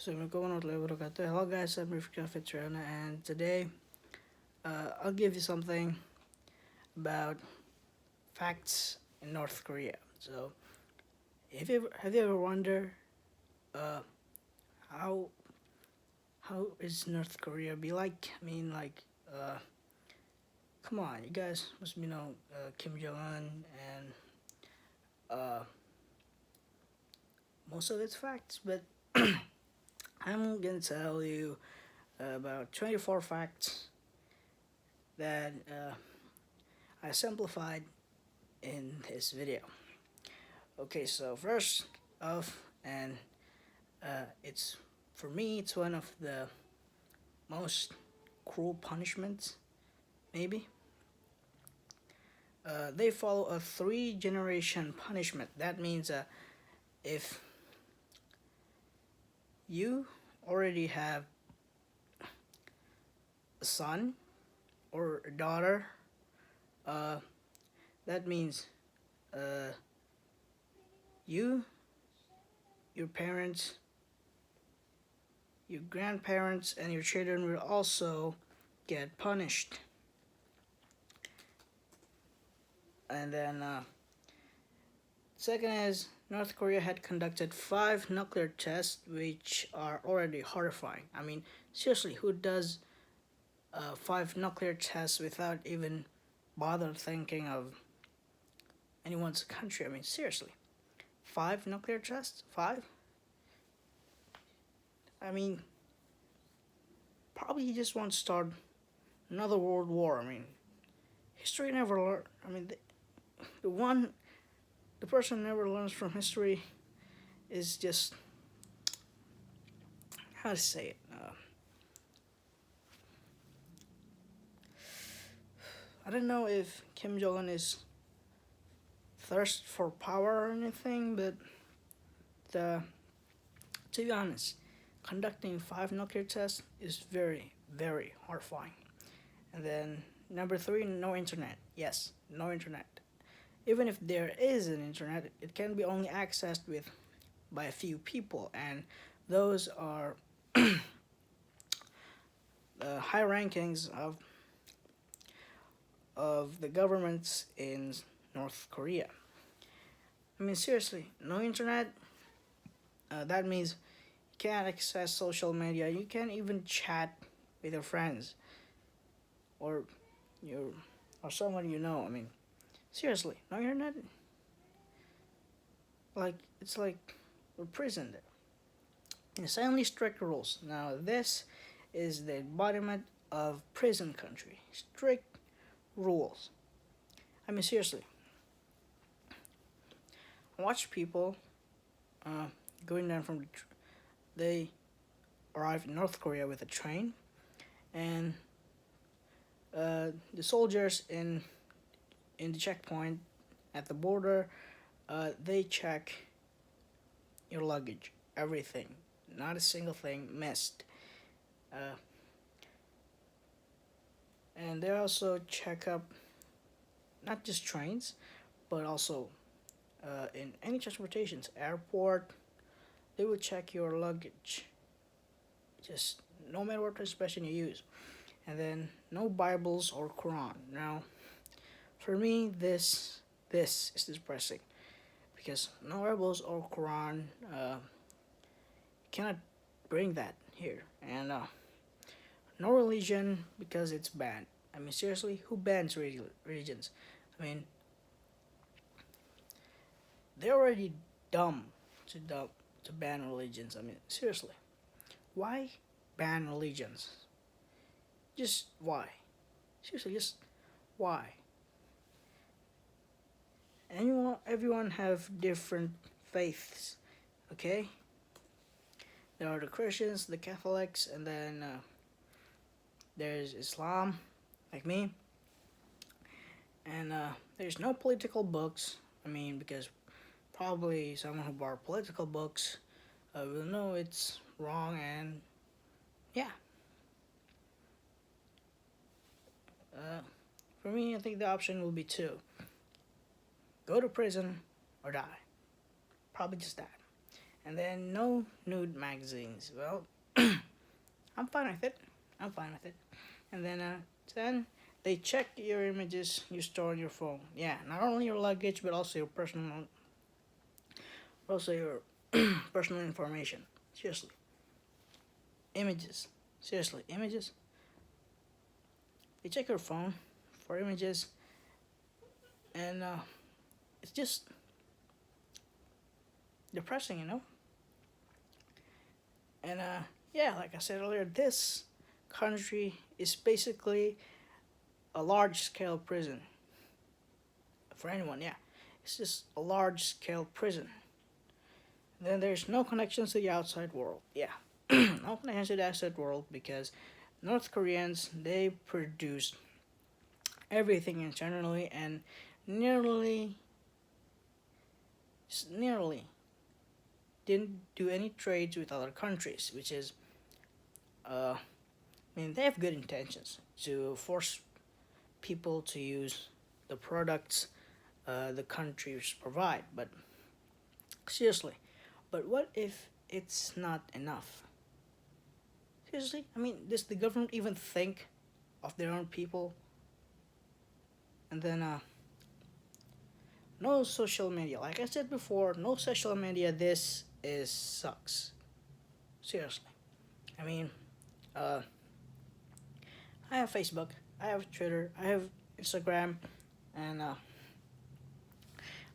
Assalamualaikum warahmatullahi wabarakatuh. Hello guys, I'm Rifka Fitrana, and today I'll give you something about facts in North Korea. So, have you ever wondered uh, how is North Korea be like? I mean, come on, you guys must know Kim Jong Un and uh, most of its facts, but I'm gonna tell you about 24 facts that I simplified in this video. Okay, so first off, and it's for me, it's one of the most cruel punishments, maybe. They follow a 3 generation punishment. That means if you already have a son or a daughter, uh, that means uh, you, your parents, your grandparents, and your children will also get punished. And then, second is North Korea had conducted 5 nuclear tests, which are already horrifying. I mean, seriously, who does 5 nuclear tests without even bother thinking of anyone's country? I mean, seriously, 5 nuclear tests? 5? I mean, probably he just wants to start another world war. I mean, history never learned. I mean, the person who never learns from history is just, how to say it. I don't know if Kim Jong Un is thirst for power or anything, but to be honest, conducting 5 nuclear tests is very, very horrifying. And then number 3, no internet. Yes, no internet. Even if there is an internet, it can be only accessed by a few people, and those are the high rankings of the governments in North Korea. I mean, seriously, no internet. That means you can't access social media. You can't even chat with your friends or your or someone you know. I mean, seriously, no internet. It's like we're prisoned. Insanely strict rules. Now this is the embodiment of prison country. Strict rules. I mean, seriously, I watch people uh, going down from they arrive in North Korea with a train, and the soldiers in the checkpoint at the border, they check your luggage, everything, not a single thing missed. Uh, and they also check up not just trains, but also in any transportations, airport, they will check your luggage. Just no matter what transportation you use. And then no Bibles or Quran. Now, for me, this is depressing because no Bibles or Quran cannot bring that here, and no religion because it's banned. I mean, seriously, who bans religions? I mean, they're already dumb to ban religions. I mean, seriously, why ban religions? Just why? Seriously, just why? Everyone have different faiths, okay? There are the Christians, the Catholics, and then there's Islam, like me. And there's no political books. I mean, because probably someone who bought political books will know it's wrong, and yeah. Uh, for me, I think the option will be two: go to prison or die. Probably just that. And then no nude magazines. Well, I'm fine with it. I'm fine with it. And then they check your images you store on your phone. Yeah, not only your luggage but also your personal information. Seriously, images. Seriously, images. They check your phone for images, and it's just depressing, you know. And yeah, like I said earlier, this country is basically a large scale prison for anyone. Yeah, it's just a large scale prison. Then there's no connections to the outside world. Yeah, no connections to the outside world because North Koreans they produce everything internally and nearly nearly didn't do any trades with other countries, which is I mean they have good intentions to force people to use the products the countries provide, but seriously, but what if it's not enough? Seriously, I mean, does the government even think of their own people? And then, no social media. Like I said before, no social media. This is sucks. Seriously. I mean, uh, I have Facebook, I have Twitter, I have Instagram, and I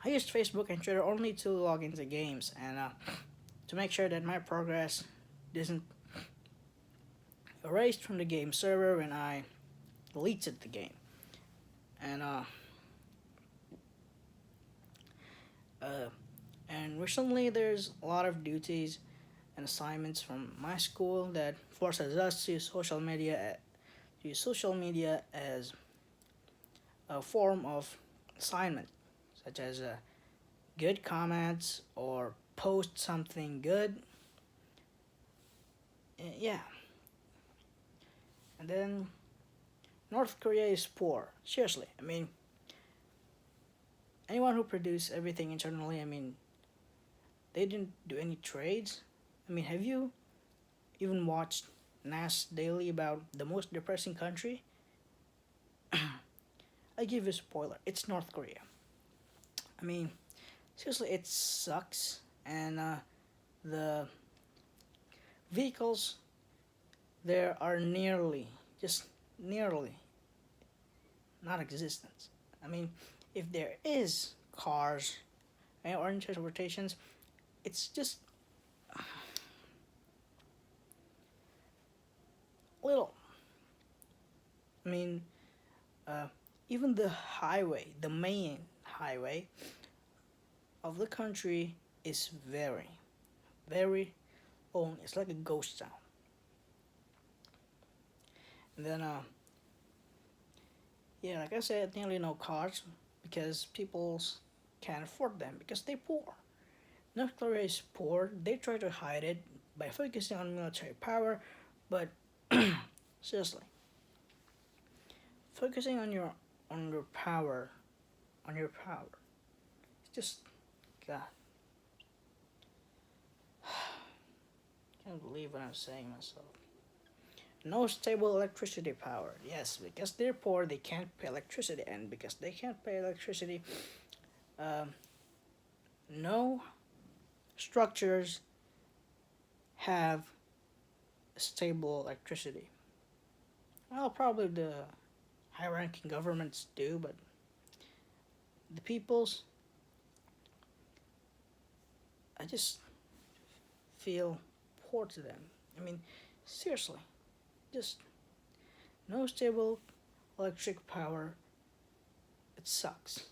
use Facebook and Twitter only to log into games and to make sure that my progress isn't erased from the game server when I deleted the game. And uh, and recently there's a lot of duties and assignments from my school that forces us to use social media as a form of assignment, such as good comments or post something good. Yeah, and then North Korea is poor. Seriously, I mean, anyone who produced everything internally, I mean, they didn't do any trades. I mean, have you even watched NAS Daily about the most depressing country? I give you a spoiler. It's North Korea. I mean, seriously, it sucks. And the vehicles there are just nearly, not existent. I mean, if there is cars or transportations, it's just little. I mean, uh, even the main highway of the country is very own. It's like a ghost town. And then, yeah, like I said, nearly no cars because people can't afford them because they're poor. North Korea is poor. They try to hide it by focusing on military power, but seriously, focusing on your power, on your power, it's just God. Can't believe what I'm saying myself. No stable electricity power. Yes, because they're poor, they can't pay electricity, and because they can't pay electricity, um, no structures have stable electricity. Well, probably the high-ranking governments do, but the people's, I just feel poor to them. I mean, seriously, just no stable electric power. It sucks.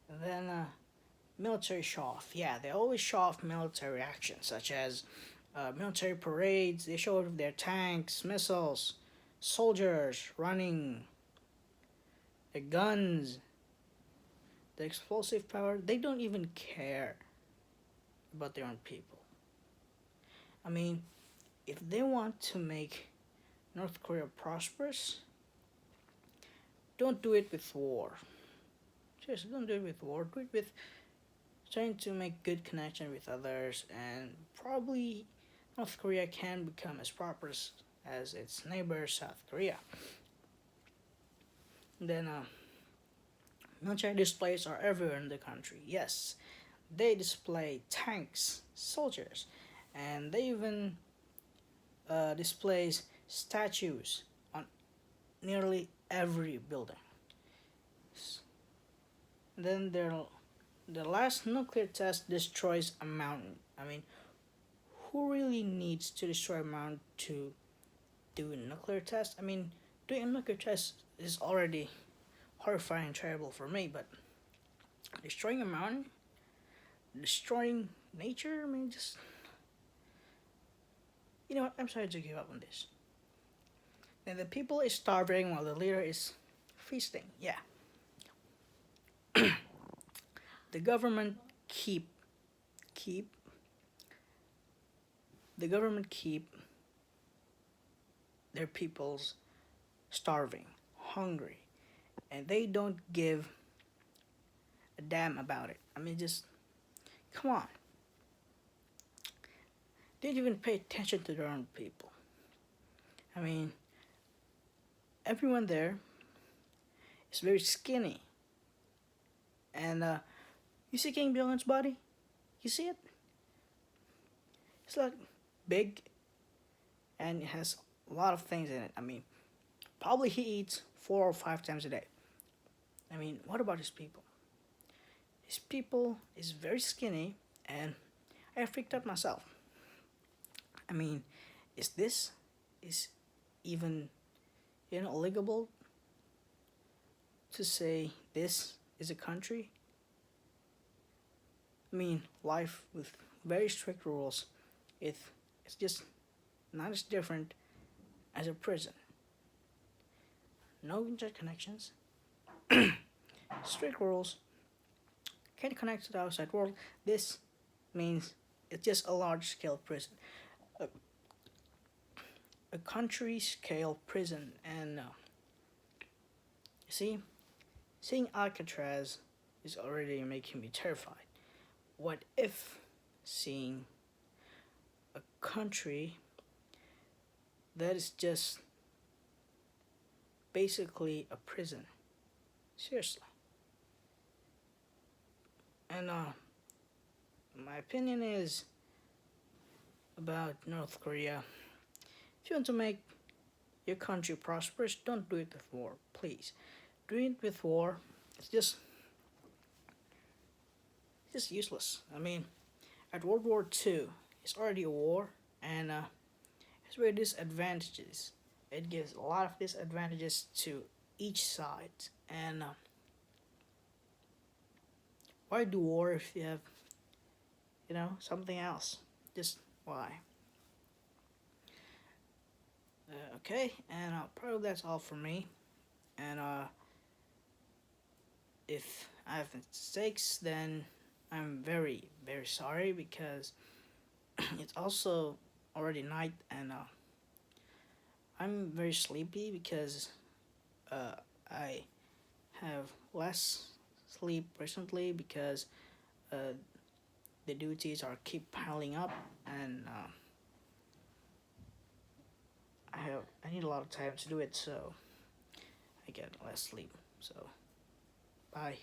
And then military show off. Yeah, they always show off military actions, such as military parades. They show off their tanks, missiles, soldiers running, the guns, the explosive power. They don't even care about their own people. I mean, if they want to make North Korea prosperous, don't do it with war. Seriously, don't do it with war. Do it with trying to make good connection with others, and probably North Korea can become as prosperous as its neighbor South Korea. Then military displays are everywhere in the country. Yes, they display tanks, soldiers, and they even displays statues on nearly every building. Then the last nuclear test destroys a mountain. I mean, who really needs to destroy a mountain to do a nuclear test? I mean, doing a nuclear test is already horrifying and terrible for me, but destroying a mountain, destroying nature, I mean, just, you know what, I'm sorry to give up on this. Then the people is starving while the leader is feasting. Yeah. The government keep the government keep their peoples starving, hungry, and they don't give a damn about it. I mean, just come on. They didn't even pay attention to their own people. I mean, everyone there is very skinny, and you see King Jong Un's body? You see it? It's like big, and it has a lot of things in it. I mean, probably he eats 4 or 5 times a day. I mean, what about his people? His people is very skinny, and I freaked out myself. I mean, is even legible to say this is a country? I mean, life with very strict rules. It's just not as different as a prison. No interconnections, strict rules, can't connect to the outside world. This means it's just a large scale prison, a country scale prison. And see, seeing Alcatraz is already making me terrified. What if seeing a country that is just basically a prison? Seriously. And my opinion is about North Korea. If you want to make your country prosperous, don't do it with war, please. Doing it with war, it's just useless. I mean, at World War II, it's already a war, and it's very disadvantages. It gives a lot of disadvantages to each side, and why do war if you have, something else? Just why? Okay, and probably that's all for me. And if I have mistakes, then I'm very, very sorry, because it's also already night, and I'm very sleepy because I have less sleep recently because the duties are keep piling up, and I need a lot of time to do it, so I get less sleep. So bye.